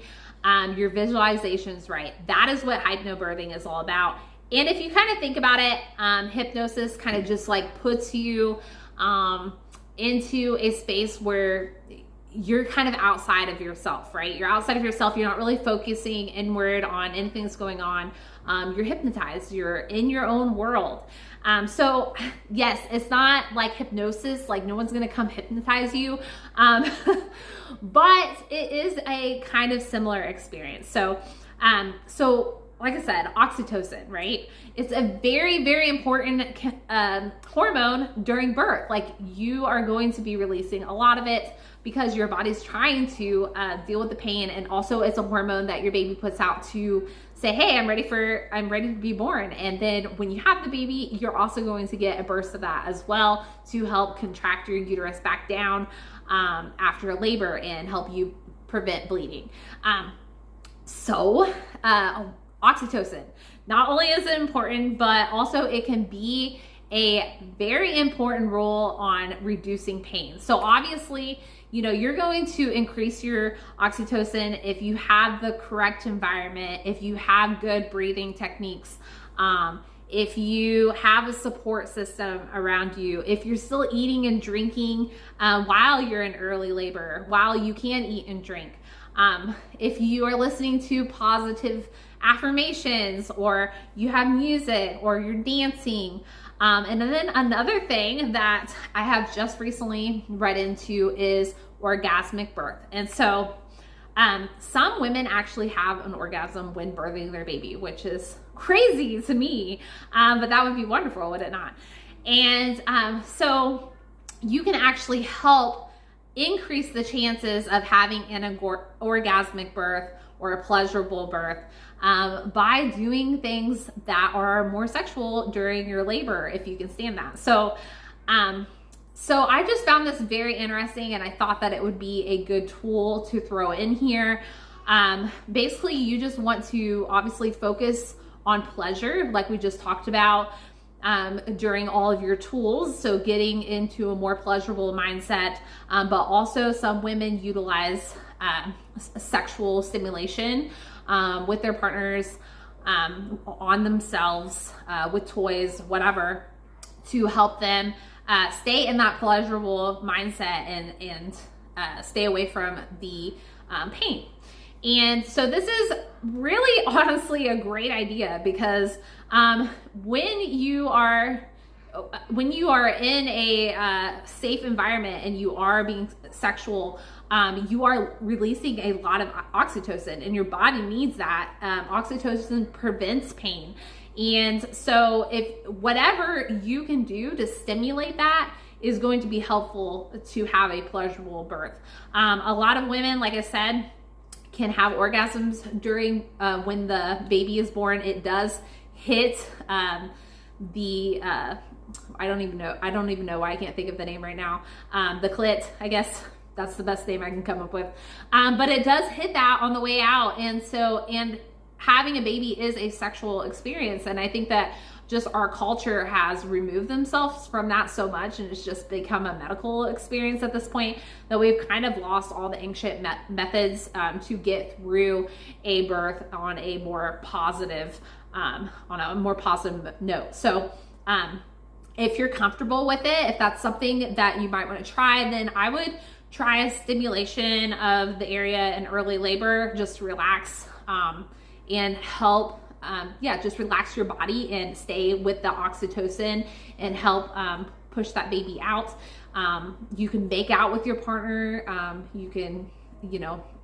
your visualizations right. That is what hypnobirthing is all about. And if you kind of think about it, hypnosis kind of just like puts you into a space where you're kind of outside of yourself, right? You're outside of yourself. You're not really focusing inward on anything that's going on. You're hypnotized. You're in your own world. So yes, it's not like hypnosis, like no one's going to come hypnotize you. But it is a kind of similar experience. So like I said, oxytocin, right? It's a very, very important hormone during birth. Like, you are going to be releasing a lot of it because your body's trying to deal with the pain. And also it's a hormone that your baby puts out to say, hey, I'm ready to be born. And then when you have the baby, you're also going to get a burst of that as well to help contract your uterus back down after labor and help you prevent bleeding. Oxytocin, not only is it important, but also it can be a very important role on reducing pain. So obviously, you know, you're going to increase your oxytocin if you have the correct environment, if you have good breathing techniques, if you have a support system around you, if you're still eating and drinking while you're in early labor, while you can eat and drink, if you are listening to positive affirmations, or you have music, or you're dancing. And then another thing that I have just recently read into is orgasmic birth. And so some women actually have an orgasm when birthing their baby, which is crazy to me, but that would be wonderful, would it not? And so you can actually help increase the chances of having an orgasmic birth or a pleasurable birth by doing things that are more sexual during your labor, if you can stand that. So I just found this very interesting, and I thought that it would be a good tool to throw in here. Basically, you just want to obviously focus on pleasure, like we just talked about, during all of your tools. So getting into a more pleasurable mindset, but also some women utilize sexual stimulation with their partners, on themselves, with toys, whatever, to help them stay in that pleasurable mindset and stay away from the pain. And so this is really honestly a great idea, because when you are in a safe environment and you are being sexual, you are releasing a lot of oxytocin, and your body needs that. Oxytocin prevents pain. And so if whatever you can do to stimulate that is going to be helpful to have a pleasurable birth. A lot of women, like I said, can have orgasms during when the baby is born. It does hit I don't even know why I can't think of the name right now. The clit, I guess That's the best name I can come up with. But it does hit that on the way out. And having a baby is a sexual experience. And I think that just our culture has removed themselves from that so much, and it's just become a medical experience at this point, that we've kind of lost all the ancient methods to get through a birth on a more positive note. So if you're comfortable with it, if that's something that you might want to try, then I would try a stimulation of the area in early labor, just to relax and help just relax your body and stay with the oxytocin and help push that baby out. You can make out with your partner. You can,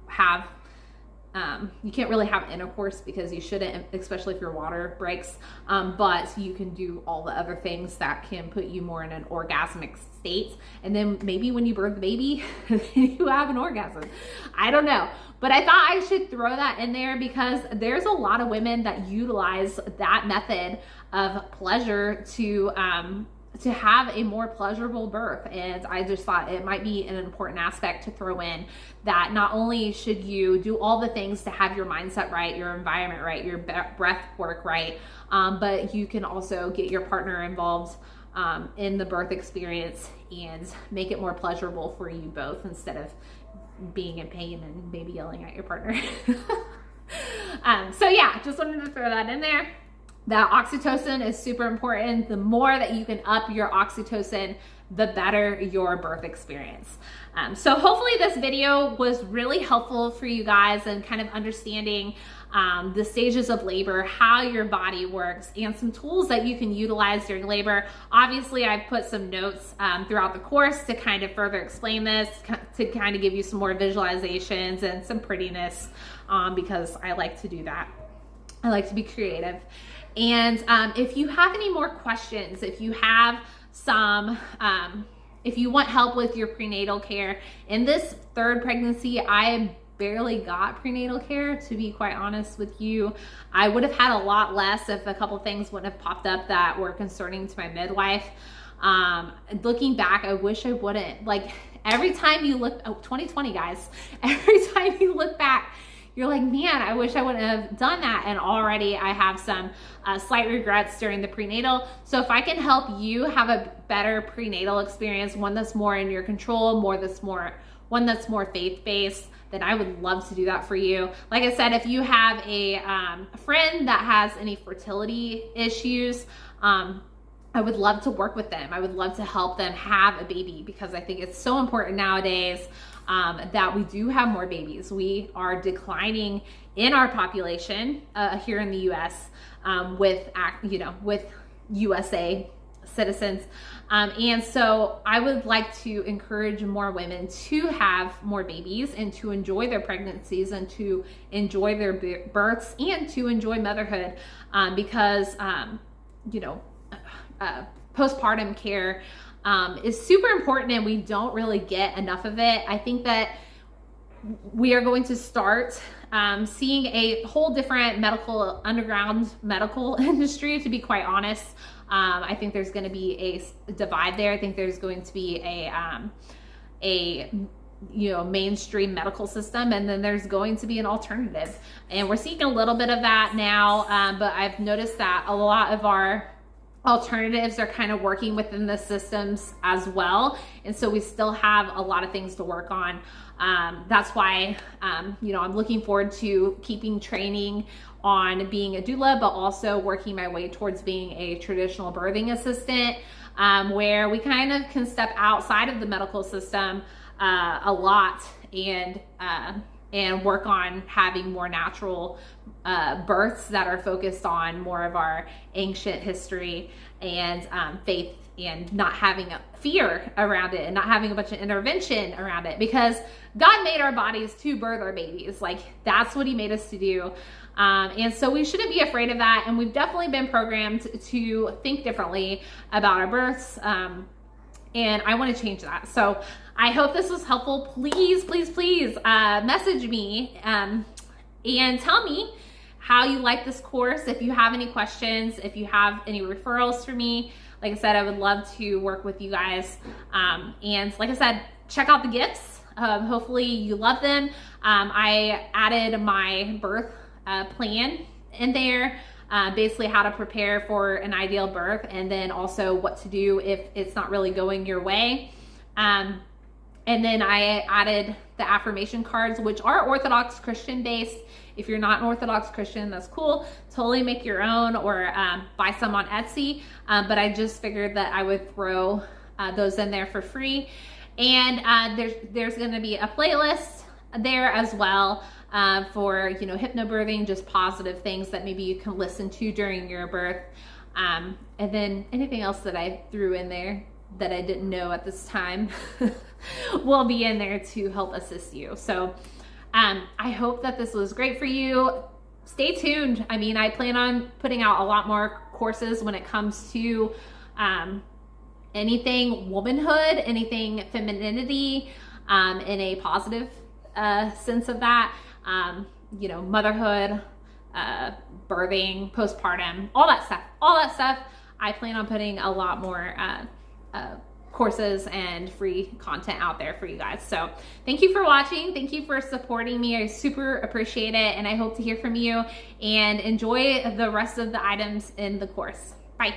have, you can't really have intercourse because you shouldn't, especially if your water breaks. But you can do all the other things that can put you more in an orgasmic state. And then maybe when you birth the baby, you have an orgasm. I don't know. But I thought I should throw that in there because there's a lot of women that utilize that method of pleasure to have a more pleasurable birth. And I just thought it might be an important aspect to throw in, that not only should you do all the things to have your mindset right, your environment right, your breath work right, but you can also get your partner involved in the birth experience and make it more pleasurable for you both, instead of being in pain and maybe yelling at your partner. So yeah, just wanted to throw that in there. That oxytocin is super important. The more that you can up your oxytocin, the better your birth experience. So hopefully this video was really helpful for you guys and kind of understanding the stages of labor, how your body works, and some tools that you can utilize during labor. Obviously, I've put some notes throughout the course to kind of further explain this, to kind of give you some more visualizations and some prettiness, because I like to do that. I like to be creative. And if you have any more questions, if you have some, if you want help with your prenatal care, in this third pregnancy, I barely got prenatal care, to be quite honest with you. I would have had a lot less if a couple things wouldn't have popped up that were concerning to my midwife. Looking back, I wish I wouldn't. Like, every time you look, 2020 guys, every time you look back, you're like, man, I wish I wouldn't have done that. And already I have some slight regrets during the prenatal. So if I can help you have a better prenatal experience, one that's more in your control, one that's more faith-based, then I would love to do that for you. Like I said, if you have a friend that has any fertility issues, I would love to work with them. I would love to help them have a baby, because I think it's so important nowadays that we do have more babies. We are declining in our population here in the U.S. With USA citizens. And so I would like to encourage more women to have more babies and to enjoy their pregnancies and to enjoy their births and to enjoy motherhood, because postpartum care is super important, and we don't really get enough of it. I think that we are going to start seeing a whole different underground medical industry, to be quite honest. I think there's going to be a divide there. I think there's going to be a mainstream medical system, and then there's going to be an alternative. And we're seeing a little bit of that now, but I've noticed that a lot of our alternatives are kind of working within the systems as well. And so we still have a lot of things to work on. That's why, I'm looking forward to keeping training on being a doula, but also working my way towards being a traditional birthing assistant, where we kind of can step outside of the medical system a lot and work on having more natural births that are focused on more of our ancient history and faith, and not having a fear around it and not having a bunch of intervention around it, because God made our bodies to birth our babies. Like, that's what he made us to do. And so we shouldn't be afraid of that. And we've definitely been programmed to think differently about our births. And I want to change that. So I hope this was helpful. Please, please, please message me and tell me how you like this course. If you have any questions, if you have any referrals for me, like I said, I would love to work with you guys. And like I said, check out the gifts Hopefully you love them. I added my birth plan in there, basically how to prepare for an ideal birth, and then also what to do if it's not really going your way. And then I added the affirmation cards, which are Orthodox Christian based. If you're not an Orthodox Christian, that's cool. Totally make your own, or buy some on Etsy. But I just figured that I would throw those in there for free. And there's gonna be a playlist there as well for, you know, hypnobirthing, just positive things that maybe you can listen to during your birth. And then anything else that I threw in there that I didn't know at this time will be in there to help assist you. So I hope that this was great for you. Stay tuned. I mean, I plan on putting out a lot more courses when it comes to anything womanhood, anything femininity, in a positive sense of that, you know, motherhood, birthing, postpartum, all that stuff. I plan on putting a lot more courses and free content out there for you guys. So thank you for watching. Thank you for supporting me. I super appreciate it. And I hope to hear from you, and enjoy the rest of the items in the course. Bye.